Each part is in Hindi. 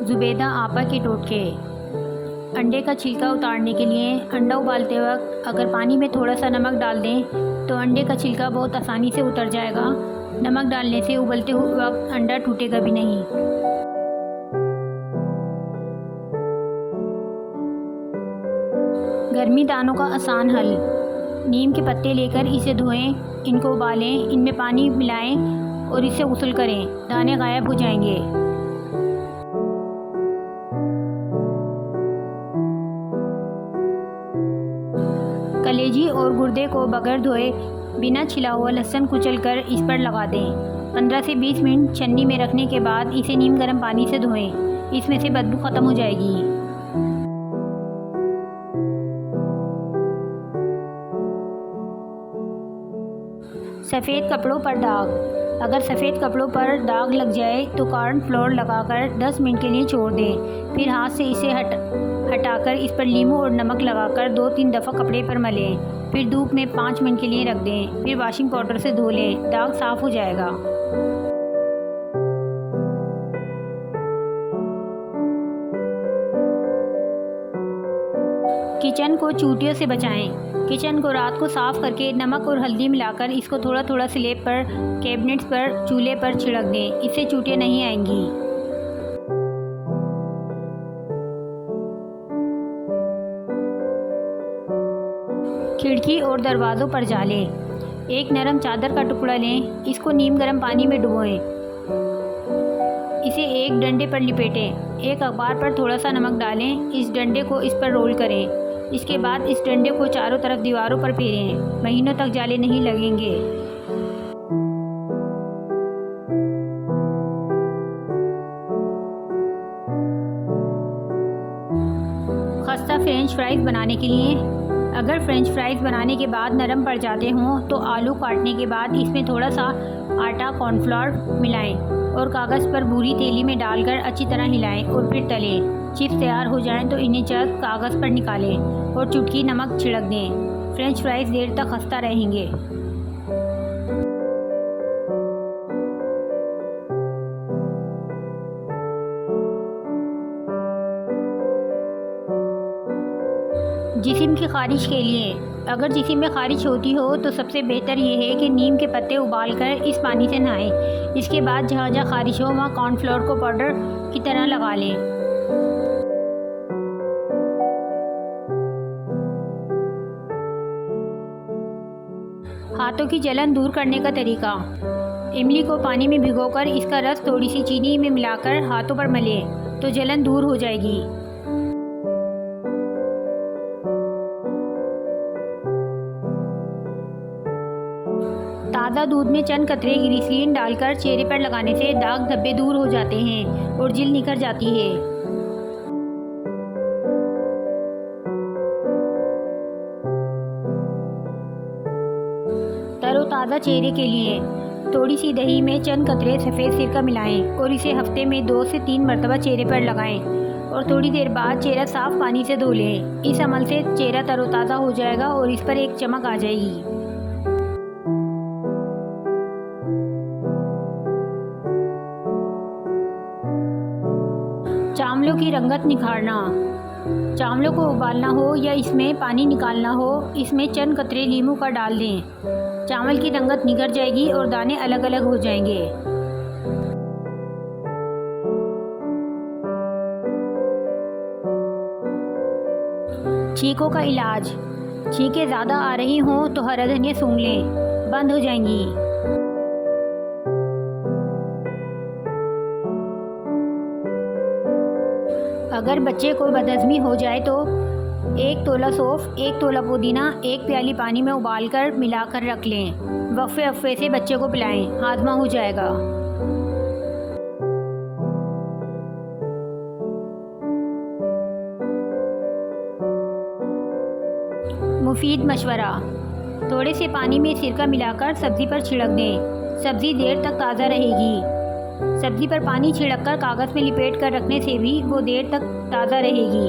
ज़ुबैदा आपा के टोटके। अंडे का छिलका उतारने के लिए अंडा उबालते वक्त अगर पानी में थोड़ा सा नमक डाल दें तो अंडे का छिलका बहुत आसानी से उतर जाएगा। नमक डालने से उबलते वक्त अंडा टूटेगा भी नहीं। गर्मी दानों का आसान हल। नीम के पत्ते लेकर इसे धोएं, इनको उबालें, इनमें पानी मिलाएं और इससे गुस्ल करें। दाने गायब हो जाएंगे। कलेजी और गुर्दे को बगैर धोए बिना छिला हुआ लहसुन कुचलकर इस पर लगा दें। 15 से 20 मिनट छन्नी में रखने के बाद इसे नीम गर्म पानी से धोएं। इसमें से बदबू ख़त्म हो जाएगी। सफ़ेद कपड़ों पर दाग। अगर सफ़ेद कपड़ों पर दाग लग जाए तो कॉर्नफ्लोर लगाकर 10 मिनट के लिए छोड़ दें। फिर हाथ से इसे हटाकर इस पर नींबू और नमक लगाकर 2-3 दफ़ा कपड़े पर मलें। फिर धूप में 5 मिनट के लिए रख दें। फिर वॉशिंग पाउडर से धो लें। दाग साफ़ हो जाएगा। किचन को चूटियों से बचाएं। किचन को रात को साफ़ करके नमक और हल्दी मिलाकर इसको थोड़ा थोड़ा स्लैब पर, कैबिनेट्स पर, चूल्हे पर छिड़क दें। इससे चूटियाँ नहीं आएंगी। खिड़की और दरवाज़ों पर जाले। एक नरम चादर का टुकड़ा लें, इसको नीम गर्म पानी में डुबोएं। इसे एक डंडे पर लिपेटें। एक अखबार पर थोड़ा सा नमक डालें। इस डंडे को इस पर रोल करें। इसके बाद इस डंडे को चारों तरफ दीवारों पर फेरें। महीनों तक जाले नहीं लगेंगे। खस्ता फ्रेंच फ्राइज़ बनाने के लिए। अगर फ्रेंच फ्राइज़ बनाने के बाद नरम पड़ जाते हों तो आलू काटने के बाद इसमें थोड़ा सा आटा कॉर्नफ्लोर मिलाएं और कागज़ पर भूरी थैली में डालकर अच्छी तरह हिलाएं और फिर तलें। चिप्स तैयार हो जाएं तो इन्हें जल्द कागज़ पर निकालें और चुटकी नमक छिड़क दें। फ्रेंच फ्राइज़ देर तक खस्ता रहेंगे। जिस्म की ख़ारिश के लिए। अगर जिस्म में ख़ारिश होती हो तो सबसे बेहतर ये है कि नीम के पत्ते उबालकर इस पानी से नहाएं। इसके बाद जहाँ जहाँ ख़ारिश हो वहाँ कॉर्नफ्लोर को पाउडर की तरह लगा लें। हाथों की जलन दूर करने का तरीका। इमली को पानी में भिगोकर इसका रस थोड़ी सी चीनी में मिलाकर हाथों पर मलें तो जलन दूर हो जाएगी। ताज़ा दूध में चंद कतरे ग्लिसरीन डालकर चेहरे पर लगाने से दाग धब्बे दूर हो जाते हैं और जिल्द निखर जाती है। तरोताज़ा चेहरे के लिए थोड़ी सी दही में चंद कतरे सफ़ेद सिरका मिलाएं और इसे हफ्ते में 2 से 3 मरतबा चेहरे पर लगाएं और थोड़ी देर बाद चेहरा साफ़ पानी से धो लें। इस अमल से चेहरा तरोताज़ा हो जाएगा और इस पर एक चमक आ जाएगी। चावलों की रंगत निखारना। चावलों को उबालना हो या इसमें पानी निकालना हो, इसमें चंद कतरे नींबू का डाल दें। चावल की रंगत निखर जाएगी और दाने अलग अलग हो जाएंगे। छींकों का इलाज। छींकें ज़्यादा आ रही हों तो हरा धनिया सूंघ लें, बंद हो जाएंगी। अगर बच्चे को बदहज़मी हो जाए तो 1 तोला सौंफ, 1 तोला पुदीना 1 प्याली पानी में उबालकर मिलाकर रख लें। वक्फे वक्फे से बच्चे को पिलाएं, हाजमा हो जाएगा। मुफीद मशवरा। थोड़े से पानी में सिरका मिलाकर सब्ज़ी पर छिड़क दें। सब्ज़ी देर तक ताज़ा रहेगी। सब्ज़ी पर पानी छिड़ककर कागज़ में लिपेट कर रखने से भी वो देर तक ताज़ा रहेगी।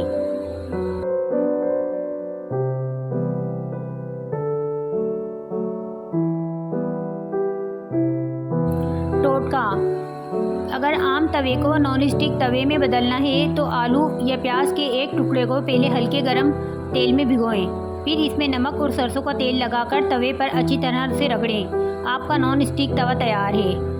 टोटका। अगर आम तवे को नॉन स्टिक तवे में बदलना है तो आलू या प्याज के एक टुकड़े को पहले हल्के गरम तेल में भिगोएं, फिर इसमें नमक और सरसों का तेल लगाकर तवे पर अच्छी तरह से रगड़ें। आपका नॉन स्टिक तवा तैयार है।